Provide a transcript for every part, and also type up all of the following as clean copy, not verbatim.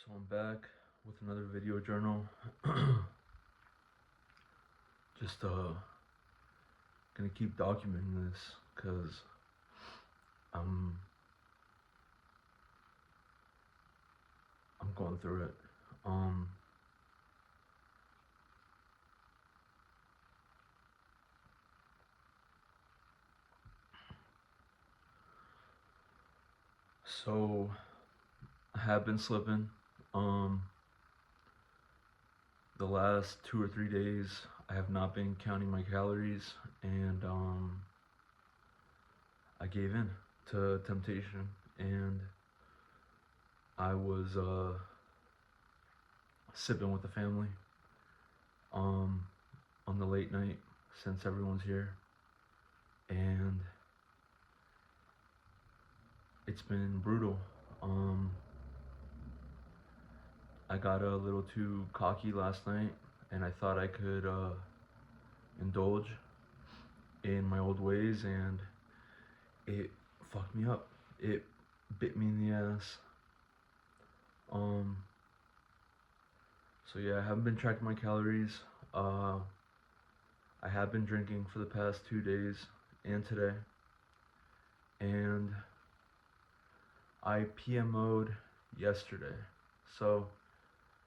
So I'm back with another video journal. Just gonna keep documenting this because I'm I'm going through it. Um so I have been slipping. Um the last 2 or 3 days I have not been counting my calories, and I gave in to temptation, and I was sipping with the family um on the late night since everyone's here, and it's been brutal. Um, I got a little too cocky last night, and I thought I could indulge in my old ways, and it fucked me up. It bit me in the ass. Um, so yeah, I haven't been tracking my calories. Uh, I have been drinking for the past 2 days and today, and I PMO'd yesterday. So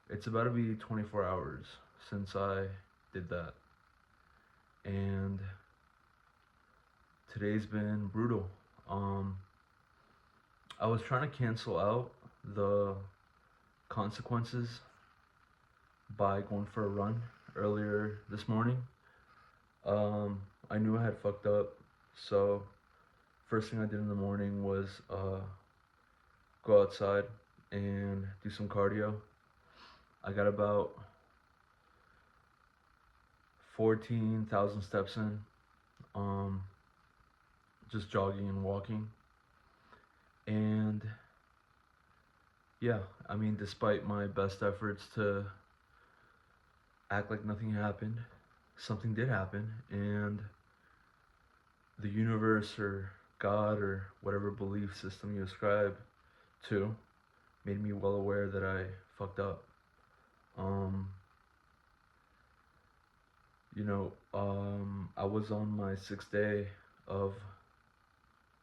it's about to be 24 hours since I did that, and today's been brutal. Um, I was trying to cancel out the consequences by going for a run earlier this morning. I knew I had fucked up, so first thing I did in the morning was go outside and do some cardio. I got about 14,000 steps in, um, just jogging and walking. And yeah, I mean, despite my best efforts to act like nothing happened, something did happen, and the universe or God or whatever belief system you ascribe to made me well aware that I fucked up. Um, I was on my 6th day of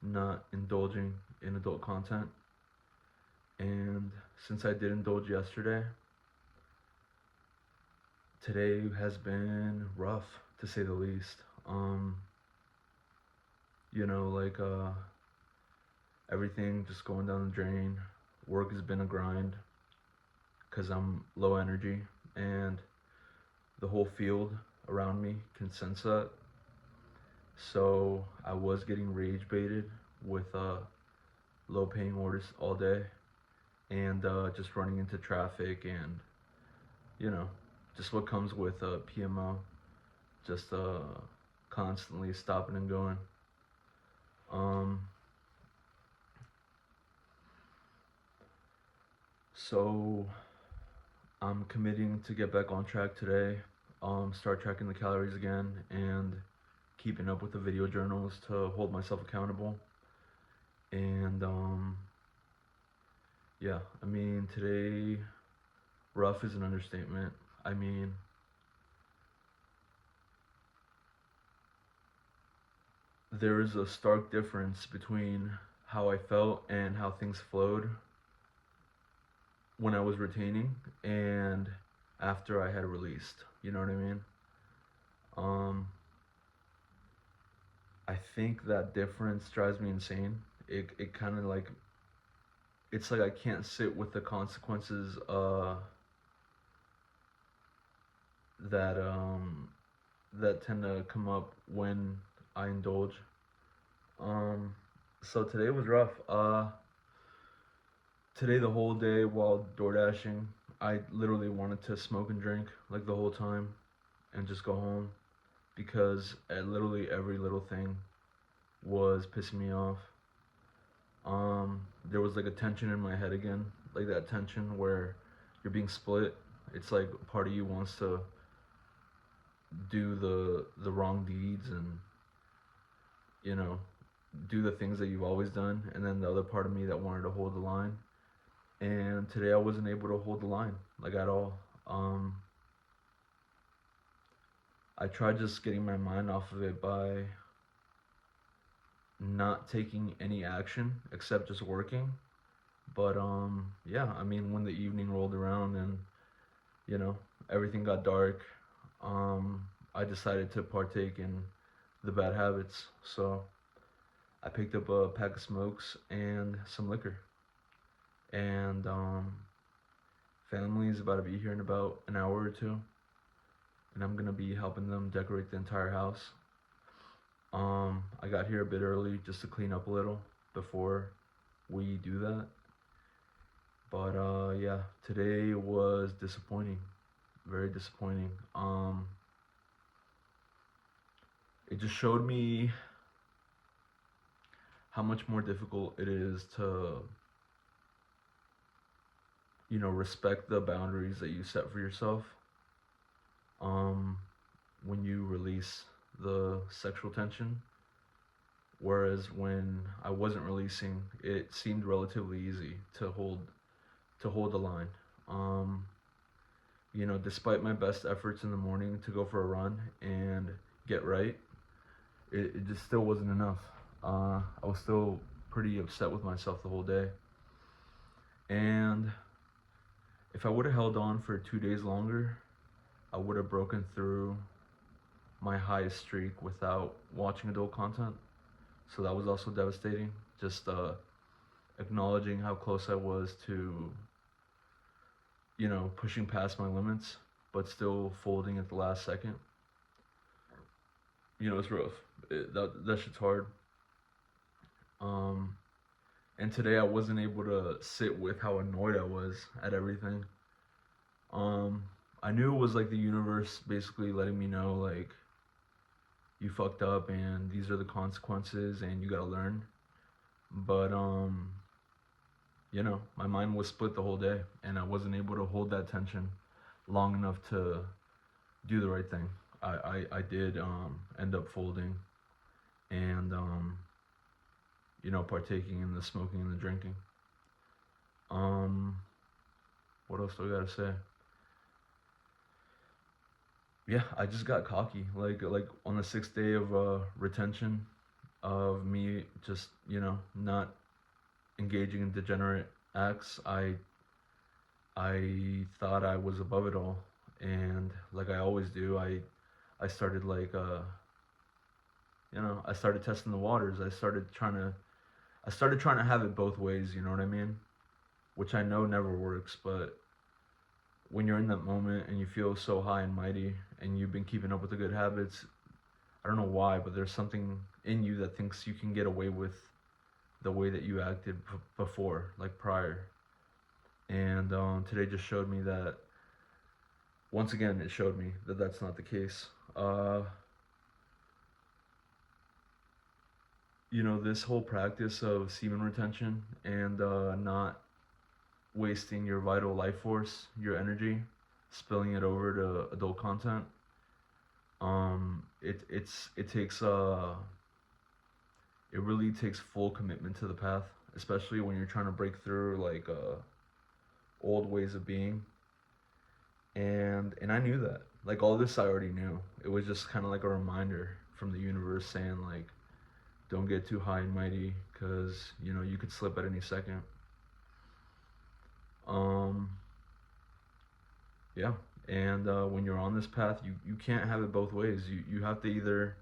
not indulging in adult content, and since I did indulge yesterday, today has been rough to say the least. Like everything just going down the drain. Work has been a grind because I'm low energy, and the whole field around me can sense that. So I was getting rage baited with low paying orders all day, and just running into traffic, and you know just what comes with PMO, just constantly stopping and going. Um, so I'm committing to get back on track today, start tracking the calories again, and keeping up with the video journals to hold myself accountable. And yeah, I mean, today, rough is an understatement. I mean, there is a stark difference between how I felt and how things flowed when I was retaining and after I had released. You know what I mean? Um, I think that difference drives me insane. It kind of like, it's like I can't sit with the consequences that that tend to come up when I indulge. So today was rough. Today the whole day while door dashing, I literally wanted to smoke and drink like the whole time and just go home because literally every little thing was pissing me off. There was like a tension in my head again, like that tension where you're being split. It's like part of you wants to do the wrong deeds and you know do the things that you've always done, and then the other part of me that wanted to hold the line. And today I wasn't able to hold the line like at all. Um, I tried just getting my mind off of it by not taking any action except just working. But yeah, I mean, when the evening rolled around and you know everything got dark, um, I decided to partake in the bad habits. So I picked up a pack of smokes and some liquor, and family is about to be here in about an hour or two, and I'm gonna be helping them decorate the entire house. I got here a bit early just to clean up a little before we do that. But yeah, today was disappointing, very disappointing. It just showed me how much more difficult it is to, respect the boundaries that you set for yourself. Um, when you release the sexual tension, whereas when I wasn't releasing, it seemed relatively easy to hold the line. Um, despite my best efforts in the morning to go for a run and get right, it just still wasn't enough. I was still pretty upset with myself the whole day. And if I would have held on for 2 days longer, I would have broken through my highest streak without watching adult content. So that was also devastating. Just acknowledging how close I was to, pushing past my limits, but still folding at the last second. It's rough. That shit's hard. Um, and today I wasn't able to sit with how annoyed I was at everything. Um, I knew it was like the universe basically letting me know like you fucked up and these are the consequences and you gotta learn. But my mind was split the whole day and I wasn't able to hold that tension long enough to do the right thing. I did end up folding and partaking in the smoking and the drinking. Um, what else do I gotta say? Yeah, I just got cocky. Like on the 6th day of retention of me just not engaging in degenerate acts, I thought I was above it all, and like I always do, I started I started testing the waters. I started trying to have it both ways. You know what I mean? Which I know never works, but when you're in that moment and you feel so high and mighty and you've been keeping up with the good habits, I don't know why, but there's something in you that thinks you can get away with the way that you acted before, like prior. And today just showed me that, once again, it showed me that that's not the case. Uh, this whole practice of semen retention and not wasting your vital life force, your energy, spilling it over to adult content. It takes it really takes full commitment to the path, especially when you're trying to break through like old ways of being. And I knew that. Like all this I already knew. It was just kind of like a reminder from the universe saying like, don't get too high and mighty because you could slip at any second. Um, yeah, and when you're on this path, you can't have it both ways. You have to either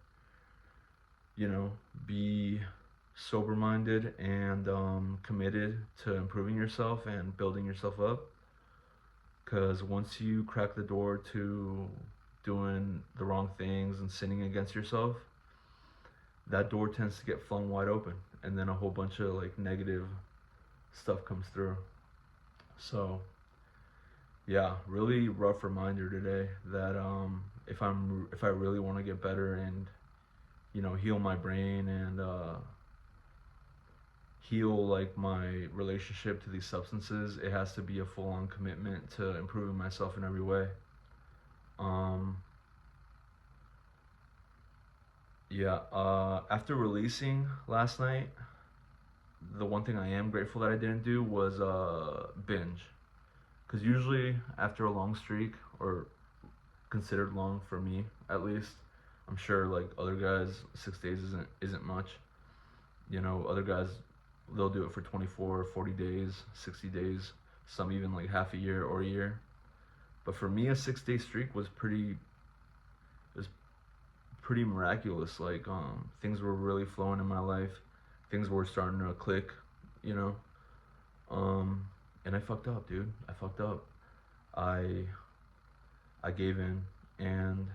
be sober minded and committed to improving yourself and building yourself up. Because once you crack the door to doing the wrong things and sinning against yourself, that door tends to get flung wide open, and then a whole bunch of like negative stuff comes through. So yeah, really rough reminder today that if I really want to get better and heal my brain and heal like my relationship to these substances, it has to be a full-on commitment to improving myself in every way. Um, yeah, after releasing last night, the one thing I am grateful that I didn't do was binge. Because usually after a long streak, or considered long for me at least, I'm sure like other guys, 6 days isn't much. You know, other guys, they'll do it for 24, 40 days, 60 days, some even like half a year or a year. But for me, a 6 day streak was pretty miraculous. Like things were really flowing in my life, things were starting to click, you know. Um, and I fucked up, dude. I fucked up. I I gave in, and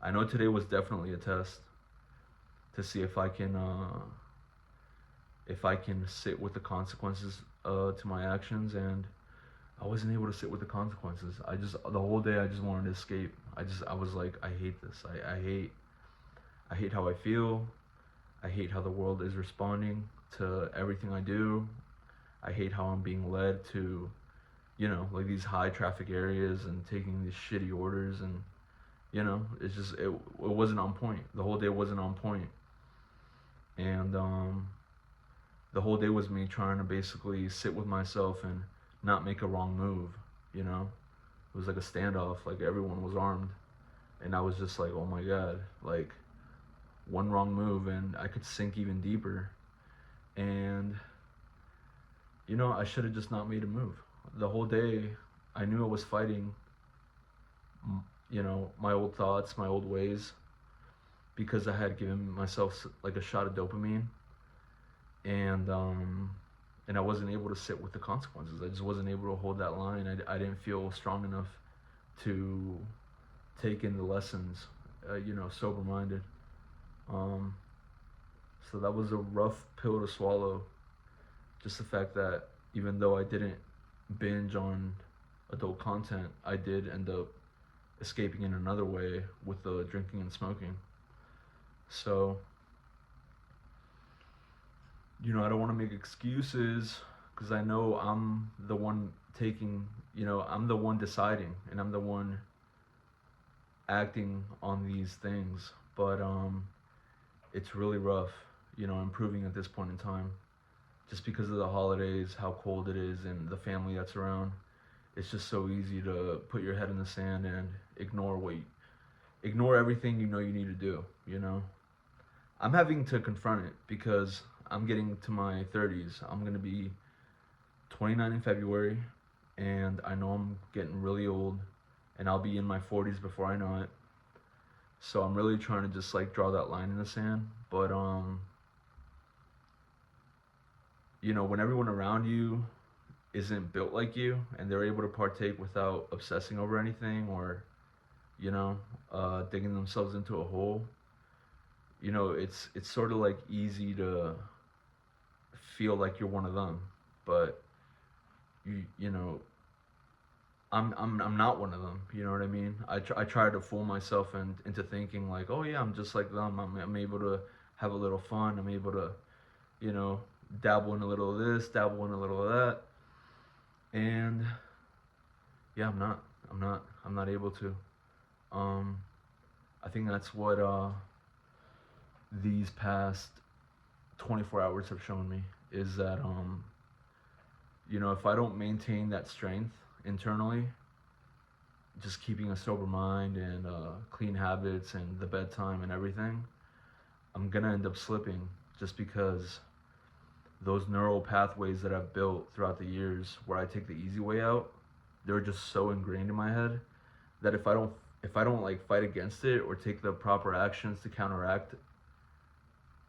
I know today was definitely a test to see if I can sit with the consequences to my actions, and I wasn't able to sit with the consequences. I just the whole day I just wanted to escape. I was like, I hate this. I hate how I feel. I hate how the world is responding to everything I do. I hate how I'm being led to, you know, like these high traffic areas and taking these shitty orders, and you know, it's just it wasn't on point. The whole day wasn't on point. And the whole day was me trying to basically sit with myself and not make a wrong move, you know? It was like a standoff, like everyone was armed. And I was just like, oh my God, like one wrong move and I could sink even deeper. And, you know, I should have just not made a move. The whole day, I knew I was fighting, you know, my old thoughts, my old ways, because I had given myself like a shot of dopamine. And, and I wasn't able to sit with the consequences. I just wasn't able to hold that line. I didn't feel strong enough to take in the lessons, you know, sober minded. Um, so that was a rough pill to swallow. Just the fact that even though I didn't binge on adult content, I did end up escaping in another way with the drinking and smoking. So, you know, I don't want to make excuses because I know I'm the one taking, you know, I'm the one deciding and I'm the one acting on these things. But it's really rough, you know, improving at this point in time. Just because of the holidays, how cold it is, and the family that's around, it's just so easy to put your head in the sand and ignore everything you know you need to do. You know, I'm having to confront it because I'm getting to my 30s. I'm gonna be 29 in February, and I know I'm getting really old, and I'll be in my 40s before I know it. So I'm really trying to just like draw that line in the sand. But you know, when everyone around you isn't built like you and they're able to partake without obsessing over anything or, you know, digging themselves into a hole, you know, it's sort of like easy to feel like you're one of them, but you know, I'm not one of them. You know what I mean? I try to fool myself into thinking like, oh yeah, I'm just like them. I'm able to have a little fun. I'm able to, you know, dabble in a little of this, dabble in a little of that, and yeah, I'm not able to. Um, I think that's what these past 24 hours have shown me is that you know, if I don't maintain that strength internally, just keeping a sober mind and clean habits and the bedtime and everything, I'm gonna end up slipping just because those neural pathways that I've built throughout the years where I take the easy way out, they're just so ingrained in my head that if I don't like fight against it or take the proper actions to counteract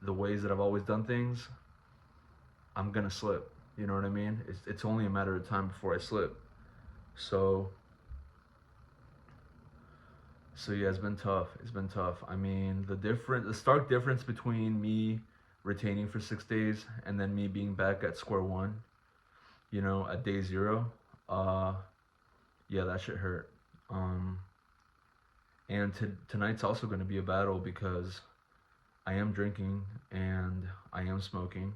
the ways that I've always done things, I'm gonna slip. You know what I mean? It's only a matter of time before I slip. So yeah, it's been tough. It's been tough. I mean, the stark difference between me retaining for 6 days and then me being back at square one, you know, at day zero, uh, yeah, that shit hurt. Um, and tonight's also going to be a battle because I am drinking and I am smoking,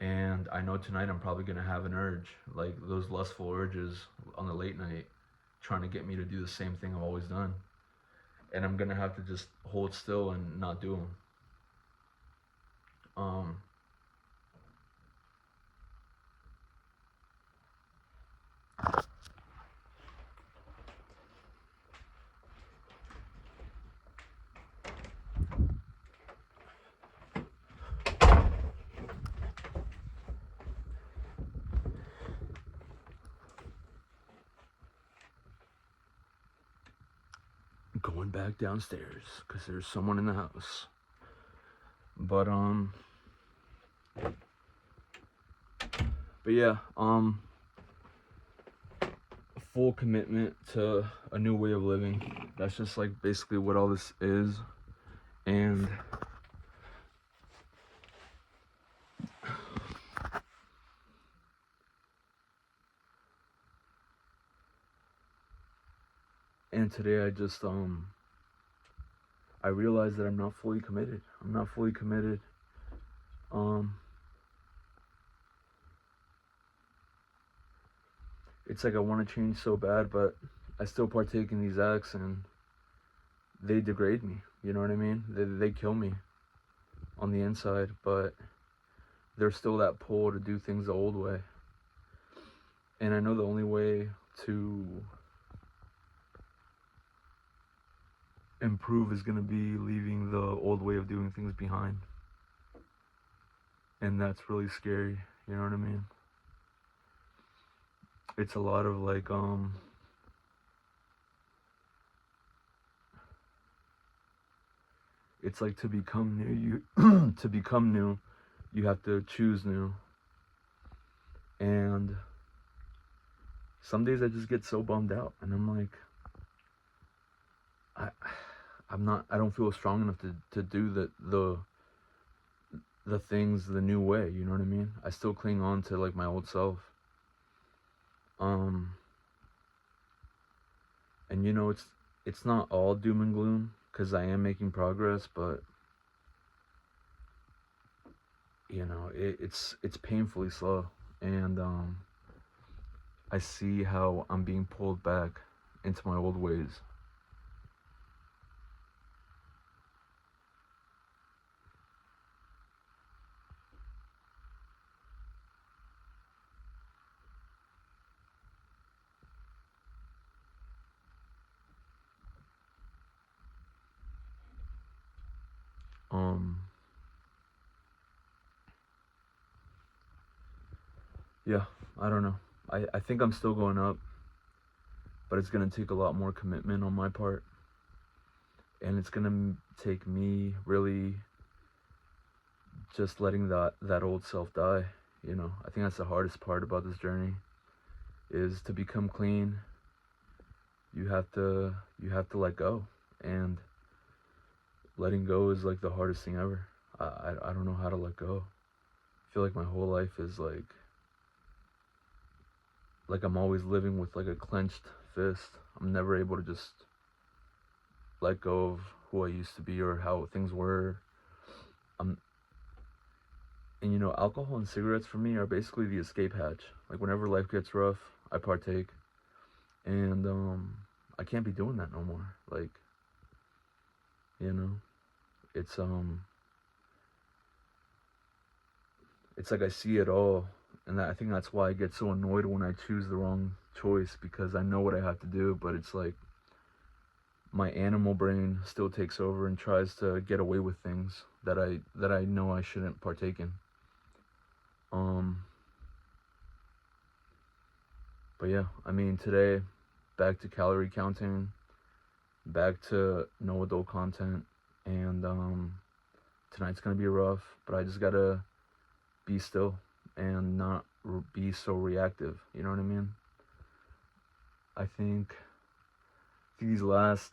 and I know tonight I'm probably going to have an urge, like those lustful urges on the late night, trying to get me to do the same thing I've always done, and I'm gonna have to just hold still and not do them. Um, going back downstairs because there's someone in the house. But yeah, full commitment to a new way of living. That's just like basically what all this is. And today I just I realized that I'm not fully committed. I'm not fully committed. It's like I want to change so bad, but I still partake in these acts and they degrade me. You know what I mean? They kill me on the inside, but there's still that pull to do things the old way. And I know the only way to improve is going to be leaving the old way of doing things behind. And that's really scary. You know what I mean? It's a lot of like, it's like to become new, to become new, you have to choose new. And some days I just get so bummed out and I'm like, I don't feel strong enough to do the things the new way, you know what I mean? I still cling on to like my old self. And you know, it's not all doom and gloom because I am making progress, but you know, it's painfully slow. And I see how I'm being pulled back into my old ways. Yeah, I don't know. I think I'm still going up, but it's gonna take a lot more commitment on my part. And it's gonna take me really just letting that old self die. You know, I think that's the hardest part about this journey, is to become clean. You have to let go, and letting go is like the hardest thing ever. I don't know how to let go. I feel like my whole life is like I'm always living with like a clenched fist. I'm never able to just let go of who I used to be or how things were. And you know, alcohol and cigarettes for me are basically the escape hatch. Like whenever life gets rough, I partake. And I can't be doing that no more. Like, you know, it's like I see it all, and I think that's why I get so annoyed when I choose the wrong choice, because I know what I have to do, but it's like my animal brain still takes over and tries to get away with things that I know I shouldn't partake in. But yeah, I mean, today, back to calorie counting, back to no adult content, and tonight's gonna be rough, but I just gotta be still and not be so reactive. You know what I mean? I think the last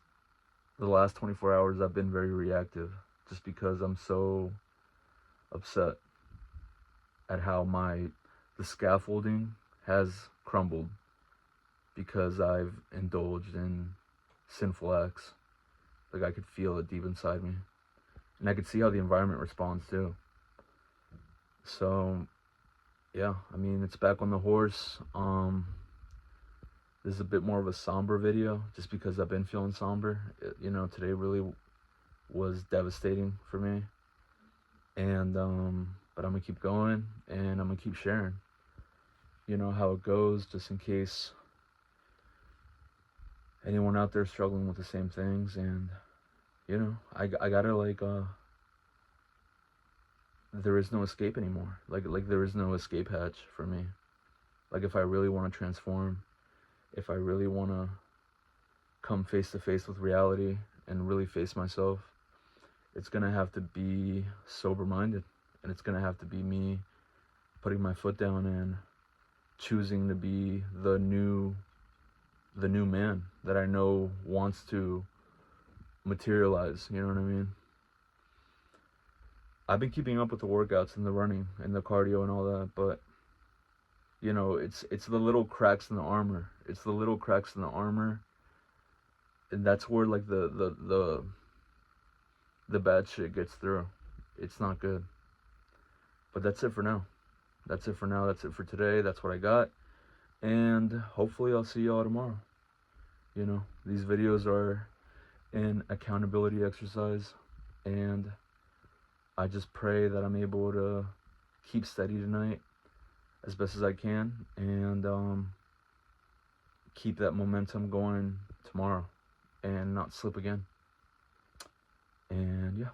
24 hours I've been very reactive, just because I'm so upset at how the scaffolding has crumbled because I've indulged in sinful acts. Like I could feel it deep inside me, and I could see how the environment responds too. So yeah, I mean, it's back on the horse. This is a bit more of a somber video, just because I've been feeling somber. You know, today really was devastating for me, and but I'm gonna keep going, and I'm gonna keep sharing, you know, how it goes, just in case anyone out there struggling with the same things. And you know, I gotta like there is no escape anymore. Like there is no escape hatch for me. Like if I really want to transform, if I really want to come face to face with reality and really face myself, it's gonna have to be sober minded, and it's gonna have to be me putting my foot down and choosing to be the new man that I know wants to materialize, you know what I mean? I've been keeping up with the workouts and the running and the cardio and all that, but you know, it's the little cracks in the armor. It's the little cracks in the armor, and that's where like the bad shit gets through. It's not good. But that's it for now. That's it for now. That's it for today. That's what I got. And hopefully I'll see y'all tomorrow. You know, these videos are an accountability exercise, and I just pray that I'm able to keep steady tonight as best as I can, and keep that momentum going tomorrow and not slip again. And yeah.